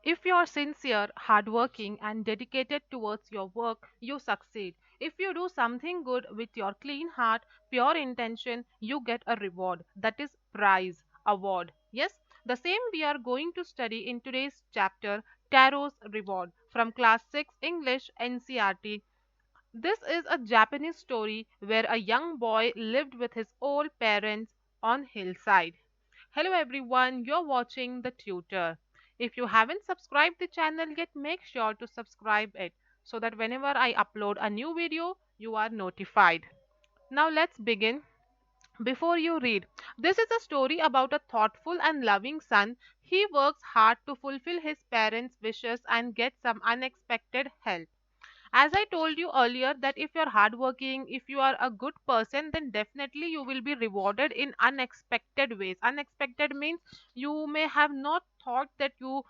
If you are sincere, hardworking, and dedicated towards your work, you succeed. If you do something good with your clean heart, pure intention, you get a reward. That is prize, award. Yes, the same we are going to study in today's chapter, Taro's Reward, from Class 6 English NCRT. This is a Japanese story where a young boy lived with his old parents on hillside. Hello everyone, you're watching the Tutor. If you haven't subscribed the channel yet, make sure to subscribe it so that whenever I upload a new video, you are notified. Now let's begin. Before you read, this is a story about a thoughtful and loving son. He works hard to fulfill his parents' wishes and get some unexpected help. As I told you earlier, that if you're hardworking, if you are a good person, then definitely you will be rewarded in unexpected ways. Unexpected means you may have not thought that you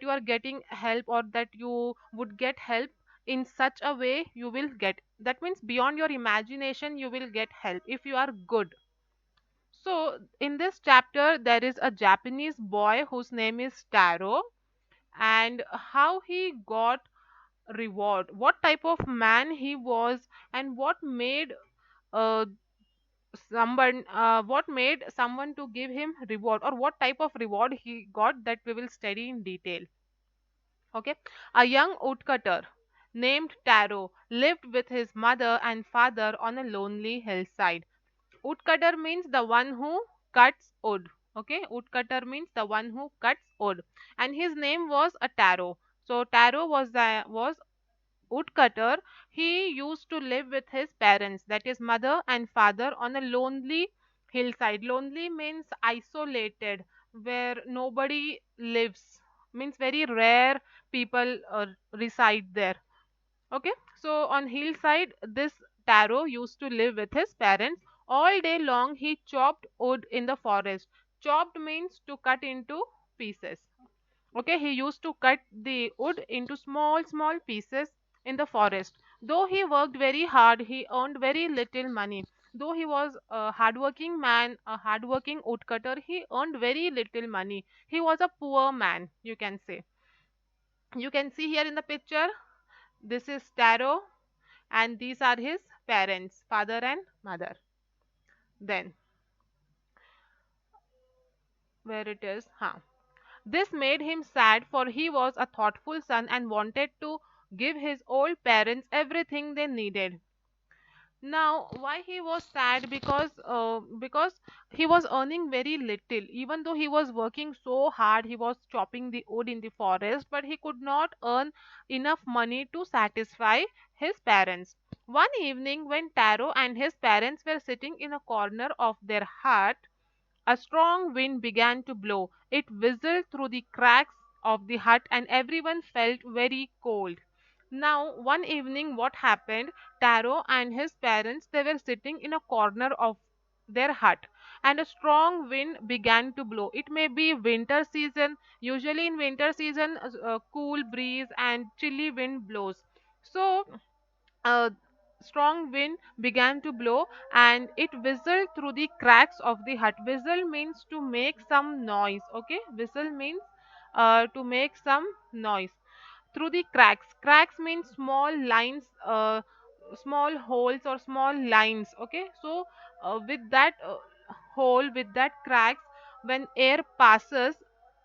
are getting help, or that you would get help in such a way you will get. That means beyond your imagination you will get help if you are good. So in this chapter there is a Japanese boy whose name is Taro, and how he got reward, what type of man he was, and uh, what made someone to give him reward, or what type of reward he got, that we will study in detail. Okay, a young woodcutter named Taro lived with his mother and father on a lonely hillside. Woodcutter means the one who cuts wood. Okay, woodcutter means the one who cuts wood, and his name was a Taro. So Taro was woodcutter. He used to live with his parents, that is, mother and father, on a lonely hillside. Lonely means isolated, where nobody lives, means very rare people reside there. Okay, so on hillside, this Taro used to live with his parents. All day long, he chopped wood in the forest. Chopped means to cut into pieces. Okay, he used to cut the wood into small, small pieces in the forest. Though he worked very hard, he earned very little money. Though he was a hardworking man, a hardworking woodcutter, he earned very little money. He was a poor man, you can say. You can see here in the picture, this is Taro, and these are his parents, father and mother. Then, where it is? Huh. This made him sad, for he was a thoughtful son and wanted to give his old parents everything they needed. Now, why he was sad? Because he was earning very little. Even though he was working so hard, he was chopping the wood in the forest, but he could not earn enough money to satisfy his parents. One evening, when Taro and his parents were sitting in a corner of their hut, a strong wind began to blow. It whistled through the cracks of the hut, and everyone felt very cold. Now, one evening, what happened? Taro and his parents, they were sitting in a corner of their hut, and a strong wind began to blow. It may be winter season. Usually in winter season, cool breeze and chilly wind blows. So a strong wind began to blow, and it whistled through the cracks of the hut. Whistle means to make some noise. Okay, whistle means to make some noise through the cracks. Cracks means small lines, small holes or small lines. Okay, so with that hole, with that cracks, when air passes,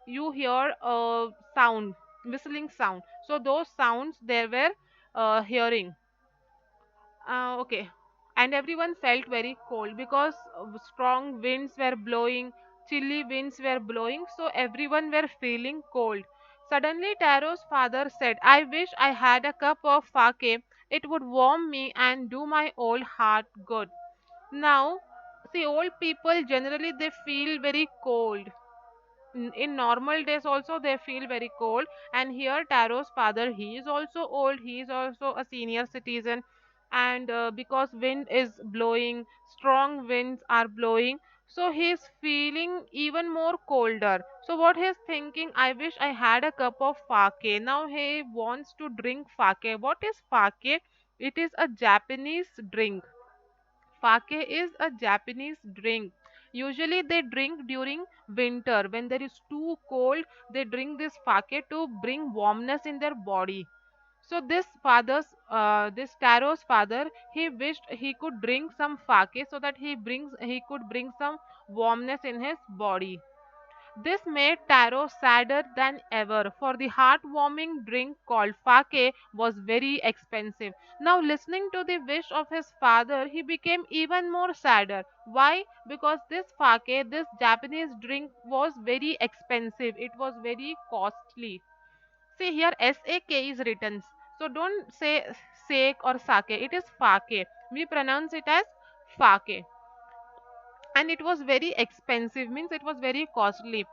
you hear a sound, whistling sound. So those sounds they were hearing. Okay. And everyone felt very cold because strong winds were blowing, chilly winds were blowing, so everyone were feeling cold. Suddenly, Taro's father said, I wish I had a cup of sake. It would warm me and do my old heart good. Now, see, old people generally they feel very cold. In normal days also they feel very cold, and here Taro's father, he is also old, he is also a senior citizen, and because wind is blowing, strong winds are blowing, so he is feeling even more colder. So what he is thinking, I wish I had a cup of sake. Now he wants to drink sake. What is sake? It is a Japanese drink. Sake is a Japanese drink. Usually they drink during winter when there is too cold. They drink this fake to bring warmness in their body. So this Taro's father, he wished he could drink some fake so that he could bring some warmness in his body. This made Taro sadder than ever, for the heartwarming drink called fake was very expensive. Now, listening to the wish of his father, he became even more sadder. Why? Because this fake, this Japanese drink, was very expensive. It was very costly. See here, SAK is written. So don't say sake or sake. It is fake. We pronounce it as fake, and it was very expensive, means it was very costly.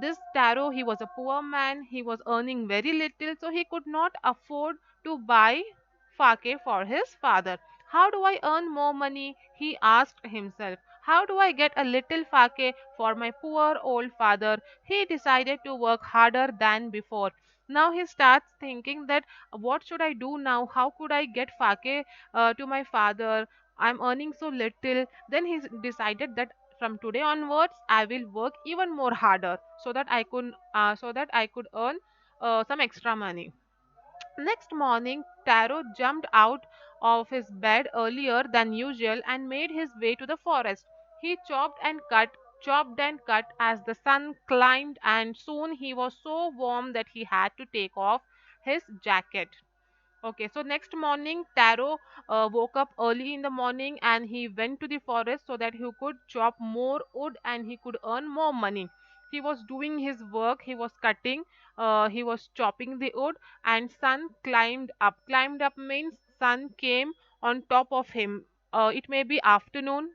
This Taro, he was a poor man, he was earning very little, so he could not afford to buy fake for his father. How do I earn more money, he asked himself. How do I get a little fake for my poor old father? He decided to work harder than before. Now he starts thinking that what should I do now, how could I get fake to my father? I'm earning so little. Then he decided that from today onwards I will work even more harder so that I could earn some extra money. Next morning, Taro jumped out of his bed earlier than usual and made his way to the forest. He chopped and cut as the sun climbed, and soon he was so warm that he had to take off his jacket. Okay, so next morning, Taro woke up early in the morning and he went to the forest so that he could chop more wood and he could earn more money. He was doing his work, he was cutting, he was chopping the wood, and sun climbed up. Climbed up means sun came on top of him. It may be afternoon.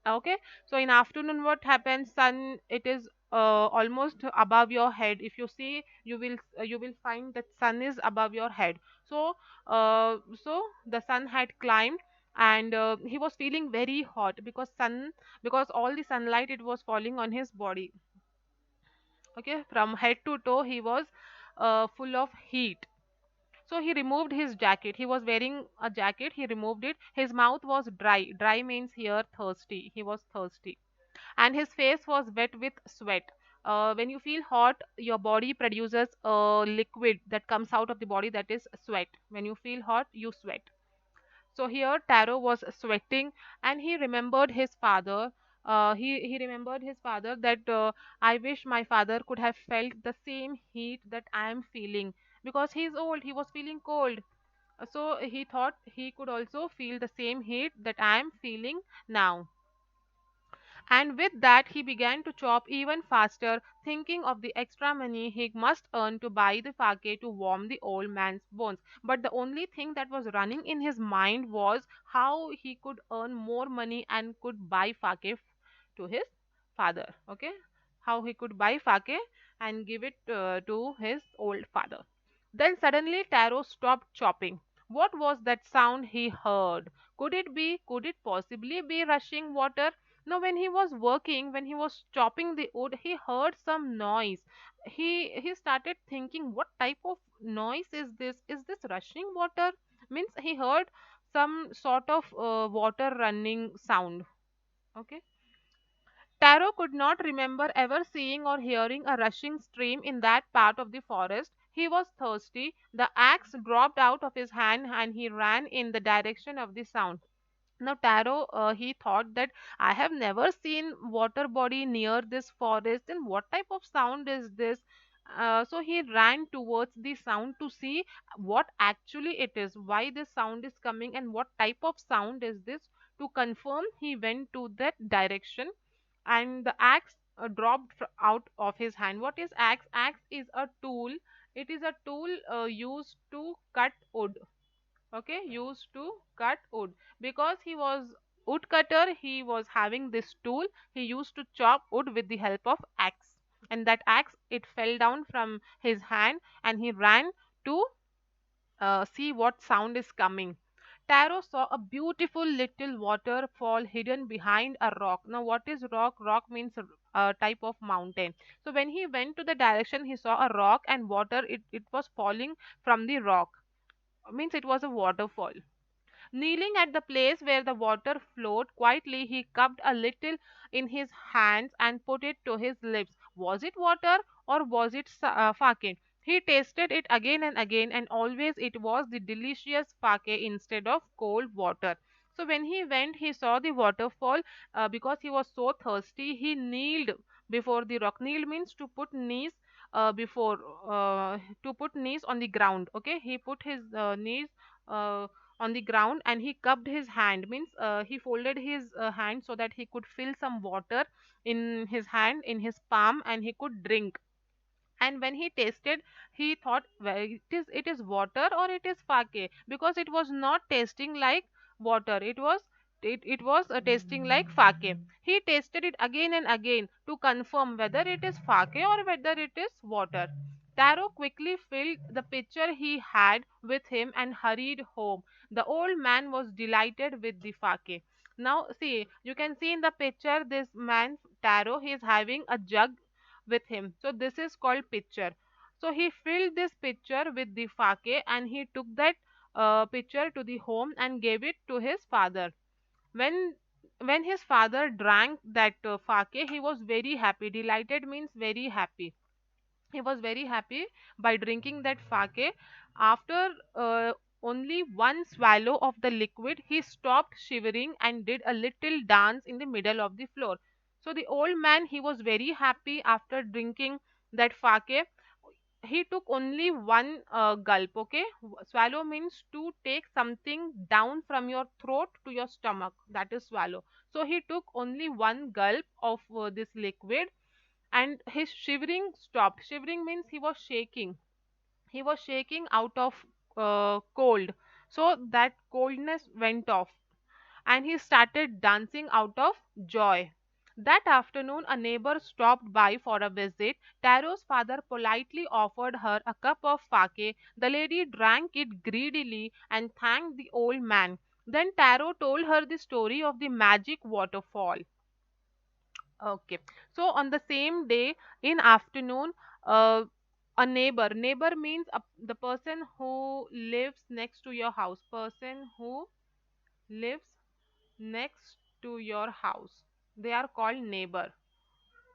Okay, so in afternoon what happens, sun, it is almost above your head. If you see, you will find that sun is above your head. So so the sun had climbed, and he was feeling very hot because all the sunlight, it was falling on his body. Okay, from head to toe he was full of heat. So he removed his jacket. He was wearing a jacket. He removed it. His mouth was dry. Dry means here thirsty. He was thirsty. And his face was wet with sweat. When you feel hot, your body produces a liquid that comes out of the body, that is sweat. When you feel hot, you sweat. So here Taro was sweating, and he remembered his father. He remembered his father that I wish my father could have felt the same heat that I am feeling, because he is old. He was feeling cold. So he thought he could also feel the same heat that I am feeling now. And with that, he began to chop even faster, thinking of the extra money he must earn to buy the fake to warm the old man's bones. But the only thing that was running in his mind was how he could earn more money and could buy fake to his father. Okay, how he could buy fake and give it to his old father. Then suddenly Taro stopped chopping. What was that sound he heard? Could it possibly be rushing water? Now, when he was working, when he was chopping the wood, he heard some noise. He started thinking, what type of noise is this? Is this rushing water? Means he heard some sort of water running sound. Okay. Taro could not remember ever seeing or hearing a rushing stream in that part of the forest. He was thirsty. The axe dropped out of his hand and he ran in the direction of the sound. Now, Taro, he thought that I have never seen water body near this forest, and what type of sound is this? So he ran towards the sound to see what actually it is, why this sound is coming, and what type of sound is this. To confirm, he went to that direction, and the axe dropped out of his hand. What is axe? Axe is a tool. It is a tool used to cut wood. Okay, used to cut wood. Because he was woodcutter, he was having this tool. He used to chop wood with the help of axe, and that axe, it fell down from his hand, and he ran to see what sound is coming. Taro saw a beautiful little waterfall hidden behind a rock. Now, what is rock? Rock means a type of mountain. So when he went to the direction, he saw a rock and water. It was falling from the rock. Means it was a waterfall. Kneeling at the place where the water flowed quietly, he cupped a little in his hands and put it to his lips. Was it water or was it fake? He tasted it again and again, and always it was the delicious fake instead of cold water. So when he went, he saw the waterfall. Because he was so thirsty, he kneeled before the rock. Kneel means to put knees before to put knees on the ground. Okay, he put his knees uh, on the ground, and he cupped his hand, means he folded his hand so that he could fill some water in his hand, in his palm, and he could drink. And when he tasted, he thought, well, it is water or it is fake, because it was not tasting like water. It was tasting like fake. He tasted it again and again to confirm whether it is fake or whether it is water. Taro quickly filled the pitcher he had with him and hurried home. The old man was delighted with the fake. Now see, you can see in the picture, this man Taro, he is having a jug with him. So this is called pitcher. So he filled this pitcher with the fake, and he took that pitcher to the home and gave it to his father. When when his father drank that fake, he was very happy. Delighted means very happy. He was very happy by drinking that fake. After only one swallow of the liquid, he stopped shivering and did a little dance in the middle of the floor. So the old man, he was very happy after drinking that fake. He took only one gulp. Okay, swallow means to take something down from your throat to your stomach, that is swallow. So he took only one gulp of this liquid, and his shivering stopped. Shivering means he was shaking. He was shaking out of cold. So that coldness went off, and he started dancing out of joy. That afternoon, a neighbor stopped by for a visit. Taro's father politely offered her a cup of fake. The lady drank it greedily and thanked the old man. Then Taro told her the story of the magic waterfall. Okay. So on the same day in afternoon, a neighbor means the person who lives next to your house. Person who lives next to your house. They are called neighbor.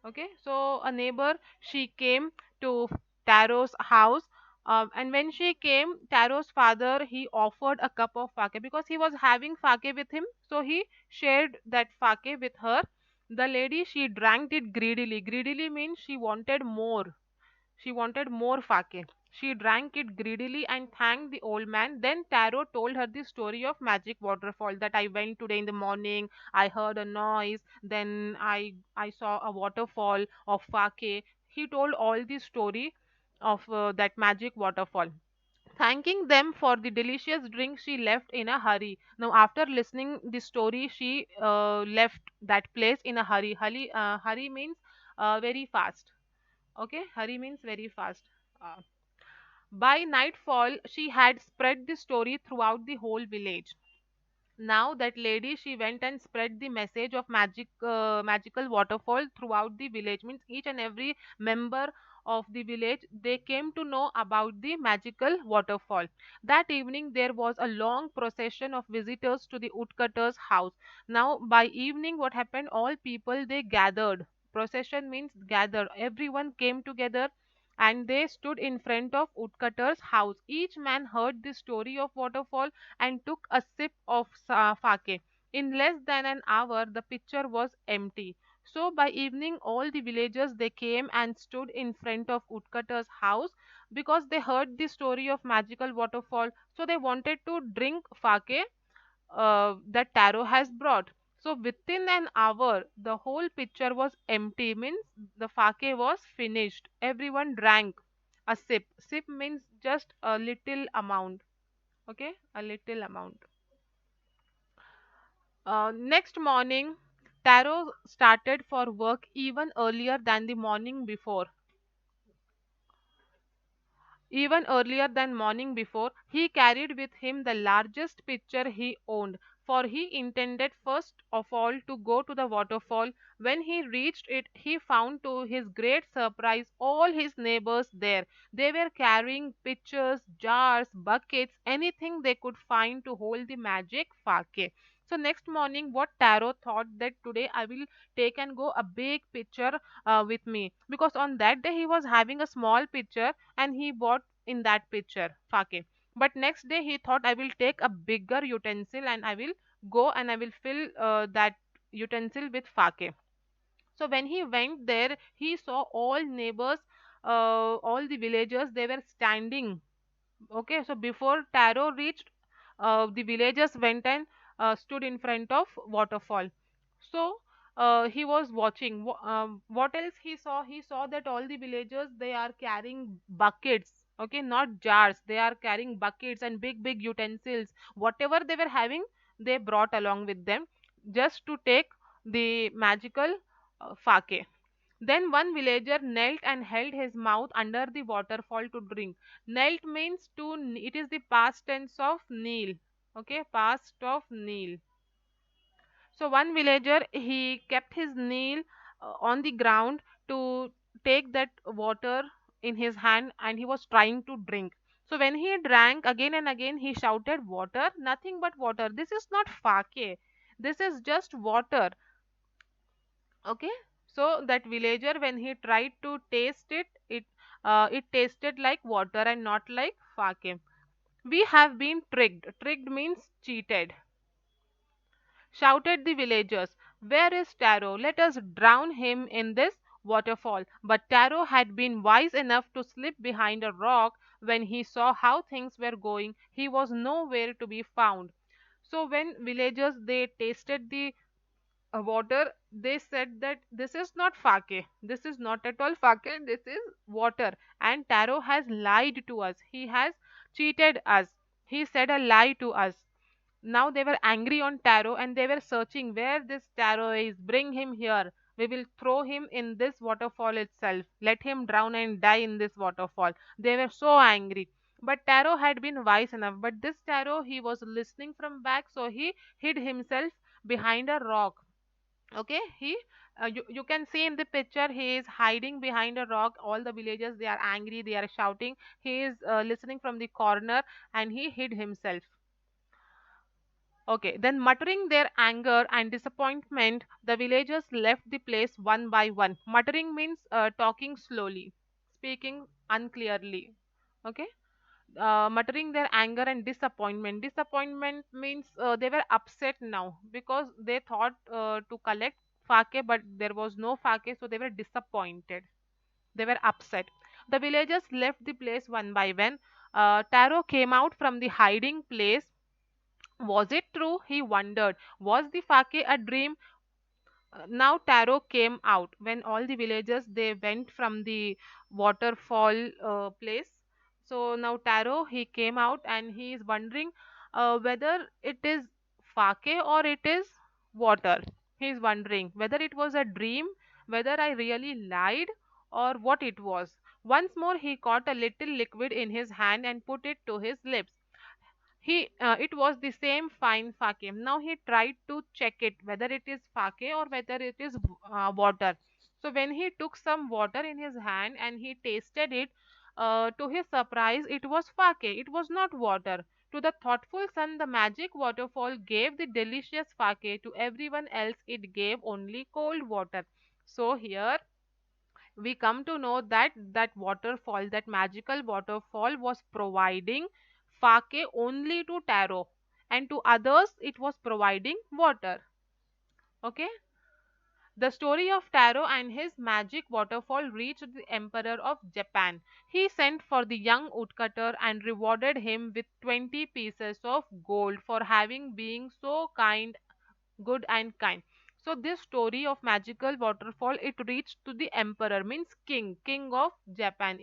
Okay. So a neighbor, she came to Taro's house. And when she came, Taro's father, he offered a cup of fake because he was having fake with him. So he shared that fake with her. The lady, she drank it greedily. Greedily means she wanted more. She wanted more fake. She drank it greedily and thanked the old man. Then Taro told her the story of magic waterfall, that I went today in the morning, I heard a noise, then I saw a waterfall of fake. He told all the story of that magic waterfall. Thanking them for the delicious drink, she left in a hurry. Now, after listening the story, she left that place in a hurry. Hurry means very fast. Okay, hurry means very fast. Uh, by nightfall, she had spread the story throughout the whole village. Now that lady, she went and spread the message of magical waterfall throughout the village. Means each and every member of the village, they came to know about the magical waterfall. That evening there was a long procession of visitors to the woodcutter's house. Now by evening, what happened, all people, they gathered. Procession means gather. Everyone came together and they stood in front of woodcutter's house. Each man heard the story of waterfall and took a sip of sake. In less than an hour, the pitcher was empty. So by evening, all the villagers, they came and stood in front of woodcutter's house because they heard the story of magical waterfall. So they wanted to drink sake that Taro has brought. So within an hour, the whole pitcher was empty. Means the sake was finished. Everyone drank a sip. Sip means just a little amount. Okay, a little amount. Next morning, Taro started for work even earlier than the morning before. Even earlier than morning before, he carried with him the largest pitcher he owned. for he intended first of all to go to the waterfall. When he reached it, he found to his great surprise all his neighbors there. They were carrying pitchers, jars, buckets, anything they could find to hold the magic fake. So next morning, what Taro thought that today I will take and go a big pitcher with me, because on that day he was having a small pitcher and he bought in that pitcher fake. But next day he thought I will take a bigger utensil and I will go and I will fill that utensil with fake. So when he went there, he saw all neighbors, all the villagers, they were standing. Okay, so before Taro reached, the villagers went and stood in front of waterfall. So he was watching. What else he saw? He saw that all the villagers, they are carrying buckets. Okay, not jars. They are carrying buckets and big big utensils. Whatever they were having, they brought along with them just to take the magical fake. Then one villager knelt and held his mouth under the waterfall to drink. Knelt means to, it is the past tense of kneel. Okay, past of kneel. So one villager, he kept his kneel on the ground to take that water in his hand and he was trying to drink. So when he drank again and again, he shouted, "Water, nothing but water. This is not fake. This is just water." Okay, so that villager, when he tried to taste it, it tasted like water and not like fake. We have been tricked. Tricked means cheated. Shouted the villagers, "Where is Taro? Let us drown him in this waterfall." But Taro had been wise enough to slip behind a rock. When he saw how things were going, he was nowhere to be found. So when villagers, they tasted the water, they said that this is not fake, this is not at all fake, this is water, and Taro has lied to us, he has cheated us, he said a lie to us. Now they were angry on Taro and they were searching where this Taro is. Bring him here. We will throw him in this waterfall itself. Let him drown and die in this waterfall. They were so angry. But Taro had been wise enough. But this Taro, he was listening from back, so he hid himself behind a rock. Okay, you can see in the picture he is hiding behind a rock. All the villagers, they are angry, they are shouting. He is listening from the corner and he hid himself. Okay, then muttering their anger and disappointment, the villagers left the place one by one. Muttering means talking slowly, speaking unclearly. Okay, muttering their anger and disappointment. Disappointment means they were upset now because they thought to collect fake, but there was no fake, so they were disappointed. They were upset. The villagers left the place one by one. Taro came out from the hiding place. Was it true? He wondered. Was the fake a dream? Now Taro came out when all the villagers, they went from the waterfall place. So now Taro, he came out and he is wondering whether it is fake or it is water. He is wondering whether it was a dream, whether I really lied, or what it was. Once more he caught a little liquid in his hand and put it to his lips. It was the same fine fake. Now he tried to check it whether it is fake or whether it is water. So when he took some water in his hand and he tasted it, to his surprise, it was fake. It was not water. To the thoughtful son, the magic waterfall gave the delicious fake. To everyone else, it gave only cold water. So here we come to know that that waterfall, that magical waterfall, was providing fake only to Taro, and to others it was providing water. Okay, the story of Taro and his magic waterfall reached the emperor of Japan. He sent for the young woodcutter and rewarded him with 20 pieces of gold for having been so kind, good and kind. So this story of magical waterfall, it reached to the emperor, means king of Japan.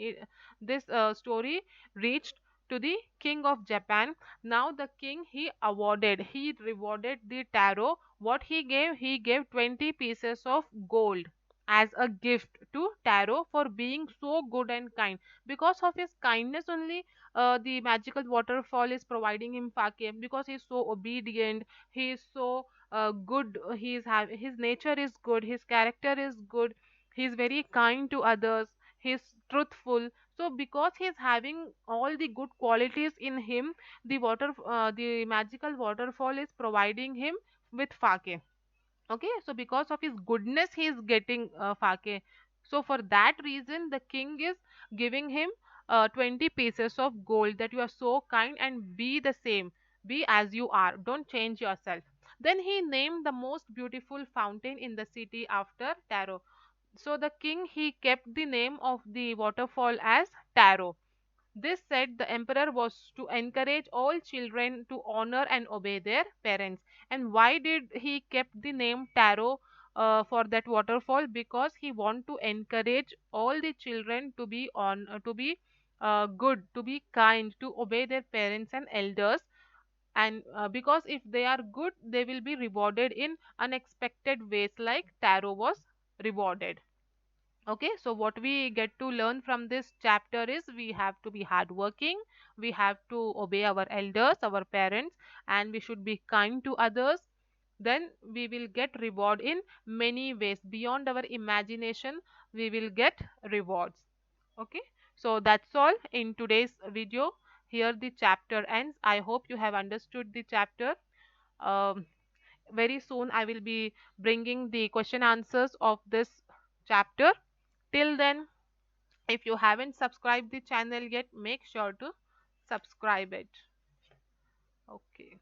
This story reached to the king of Japan. Now the king, he rewarded the Taro. What he gave? He gave 20 pieces of gold. as a gift to Taro for being so good and kind. Because of his kindness only, the magical waterfall is providing him Fake. Because he's so obedient, he is so good. His nature is good. His character is good. He's very kind to others. He's truthful. So because he's having all the good qualities in him, the magical waterfall is providing him with Fake. Okay, so because of his goodness he is getting Fake. So for that reason the king is giving him 20 pieces of gold, that you are so kind and be the same, be as you are, don't change yourself. Then he named the most beautiful fountain in the city after Taro. So the king, he kept the name of the waterfall as Taro. This said the emperor was to encourage all children to honor and obey their parents. And why did he kept the name Taro for that waterfall? Because he want to encourage all the children to be good, to be kind, to obey their parents and elders. And because if they are good, they will be rewarded in unexpected ways, like Taro was rewarded. Okay, so what we get to learn from this chapter is we have to be hardworking, we have to obey our elders, our parents, and we should be kind to others. Then we will get reward in many ways beyond our imagination. We will get rewards. Okay, so that's all in today's video. Here the chapter ends. I hope you have understood the chapter. Um, very soon I will be bringing the question answers of this chapter. Till then, if you haven't subscribed the channel yet, make sure to subscribe it. Okay.